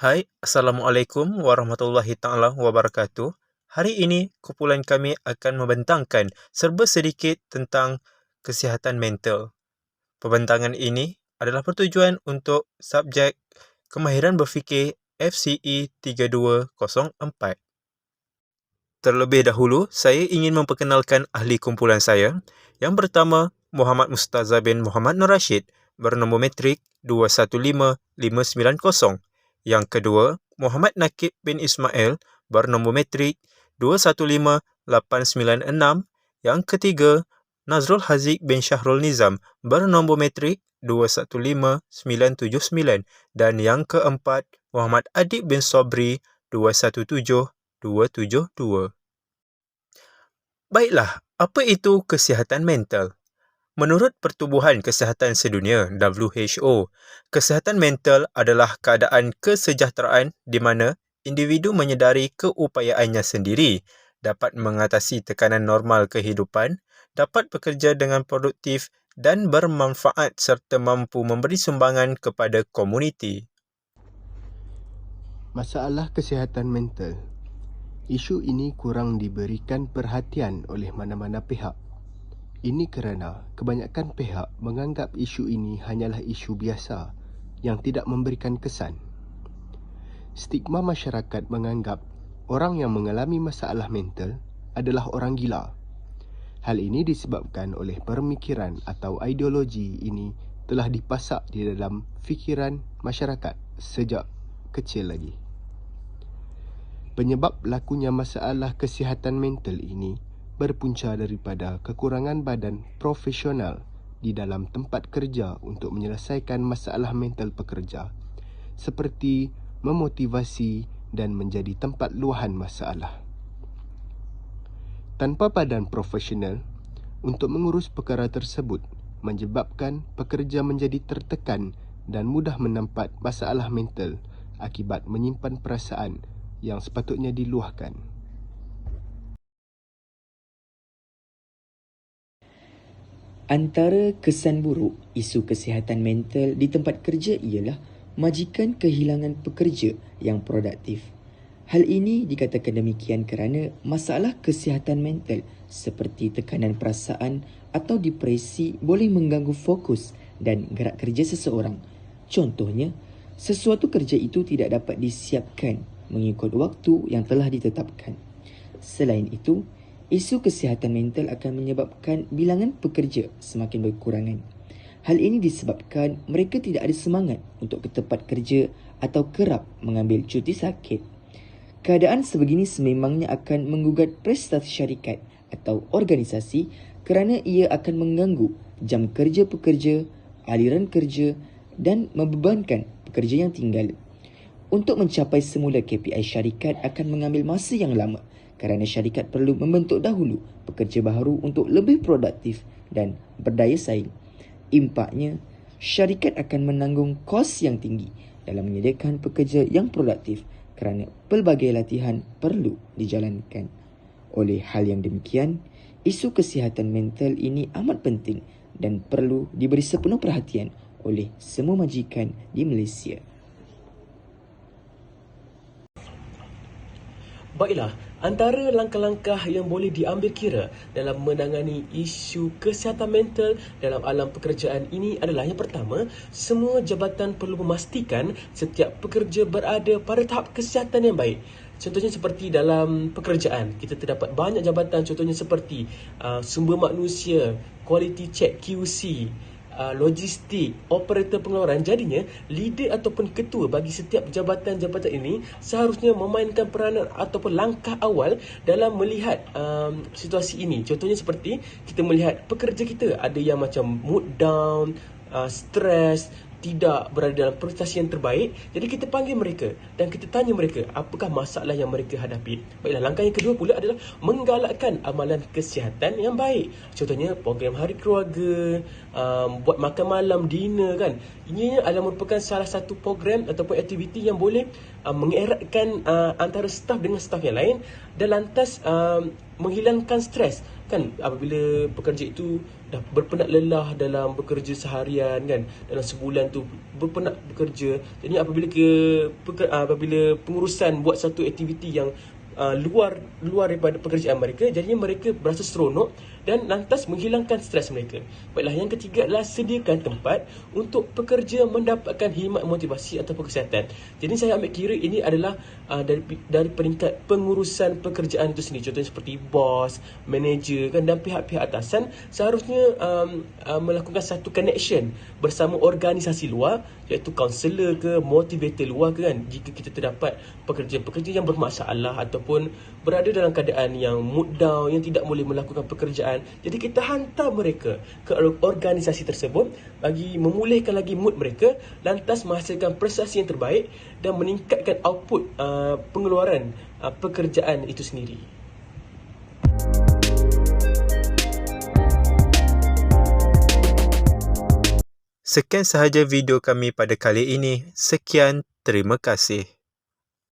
Hai, Assalamualaikum warahmatullahi taala wabarakatuh. Hari ini, kumpulan kami akan membentangkan serba sedikit tentang kesihatan mental. Pembentangan ini adalah bertujuan untuk subjek Kemahiran Berfikir FCE 3204. Terlebih dahulu, saya ingin memperkenalkan ahli kumpulan saya. Yang pertama, Muhammad Mustaza bin Muhammad Nur Rashid, bernombor matrik 215590. Yang kedua, Muhammad Nakib bin Ismail, bernombor matrik 215896. Yang ketiga, Nazrul Haziq bin Syahrul Nizam, bernombor matrik 215979. Dan yang keempat, Muhammad Adib bin Sobri, 217272. Baiklah, apa itu kesihatan mental? Menurut Pertubuhan Kesihatan Sedunia (WHO), kesihatan mental adalah keadaan kesejahteraan di mana individu menyedari keupayaannya sendiri, dapat mengatasi tekanan normal kehidupan, dapat bekerja dengan produktif dan bermanfaat serta mampu memberi sumbangan kepada komuniti. Masalah kesihatan mental. Isu ini kurang diberikan perhatian oleh mana-mana pihak. Ini kerana kebanyakan pihak menganggap isu ini hanyalah isu biasa yang tidak memberikan kesan. Stigma masyarakat menganggap orang yang mengalami masalah mental adalah orang gila. Hal ini disebabkan oleh pemikiran atau ideologi ini telah dipasak di dalam fikiran masyarakat sejak kecil lagi. Penyebab lakunya masalah kesihatan mental ini berpunca daripada kekurangan badan profesional di dalam tempat kerja untuk menyelesaikan masalah mental pekerja, seperti memotivasi dan menjadi tempat luahan masalah. Tanpa badan profesional untuk mengurus perkara tersebut menyebabkan pekerja menjadi tertekan dan mudah menampak masalah mental akibat menyimpan perasaan yang sepatutnya diluahkan. Antara kesan buruk isu kesihatan mental di tempat kerja ialah majikan kehilangan pekerja yang produktif. Hal ini dikatakan demikian kerana masalah kesihatan mental seperti tekanan perasaan atau depresi boleh mengganggu fokus dan gerak kerja seseorang. Contohnya, sesuatu kerja itu tidak dapat disiapkan mengikut waktu yang telah ditetapkan. Selain itu, isu kesihatan mental akan menyebabkan bilangan pekerja semakin berkurangan. Hal ini disebabkan mereka tidak ada semangat untuk ke tempat kerja atau kerap mengambil cuti sakit. Keadaan sebegini sememangnya akan menggugat prestasi syarikat atau organisasi kerana ia akan mengganggu jam kerja pekerja, aliran kerja dan membebankan pekerja yang tinggal. Untuk mencapai semula KPI syarikat akan mengambil masa yang lama kerana syarikat perlu membentuk dahulu pekerja baharu untuk lebih produktif dan berdaya saing. Impaknya, syarikat akan menanggung kos yang tinggi dalam menyediakan pekerja yang produktif kerana pelbagai latihan perlu dijalankan. Oleh hal yang demikian, isu kesihatan mental ini amat penting dan perlu diberi sepenuh perhatian oleh semua majikan di Malaysia. Baiklah, antara langkah-langkah yang boleh diambil kira dalam menangani isu kesihatan mental dalam alam pekerjaan ini adalah yang pertama, semua jabatan perlu memastikan setiap pekerja berada pada tahap kesihatan yang baik. Contohnya seperti dalam pekerjaan, kita terdapat banyak jabatan, contohnya seperti sumber manusia, quality check QC, logistik, operator pengeluaran. Jadinya, leader ataupun ketua bagi setiap jabatan-jabatan ini seharusnya memainkan peranan ataupun langkah awal dalam melihat situasi ini. Contohnya seperti kita melihat pekerja kita ada yang macam mood down, stres, tidak berada dalam prestasi yang terbaik. Jadi kita panggil mereka dan kita tanya mereka apakah masalah yang mereka hadapi. Baiklah, langkah yang kedua pula adalah menggalakkan amalan kesihatan yang baik. Contohnya program hari keluarga, buat makan malam, dinner kan. Ini adalah merupakan salah satu program ataupun aktiviti yang boleh mengeratkan antara staf dengan staf yang lain dan lantas menghilangkan stres kan apabila pekerja itu dah berpenat lelah dalam bekerja seharian kan, dalam sebulan tu berpenat bekerja. Jadi apabila pengurusan buat satu aktiviti yang luar daripada pekerjaan mereka, jadinya mereka berasa seronok dan lantas menghilangkan stres mereka. Baiklah, yang ketiga adalah sediakan tempat untuk pekerja mendapatkan khidmat motivasi atau kesihatan. Jadi saya ambil kira ini adalah dari peringkat pengurusan pekerjaan itu sendiri. Contohnya seperti bos, manager kan, dan pihak-pihak atasan seharusnya melakukan satu connection bersama organisasi luar, iaitu kaunselor ke, motivator luar ke kan, jika kita terdapat pekerja-pekerja yang bermasalah ataupun berada dalam keadaan yang mood down, yang tidak boleh melakukan pekerjaan. Jadi kita hantar mereka ke organisasi tersebut bagi memulihkan lagi mood mereka, lantas menghasilkan prestasi yang terbaik dan meningkatkan output pengeluaran pekerjaan itu sendiri. Sekian sahaja video kami pada kali ini. Sekian, terima kasih.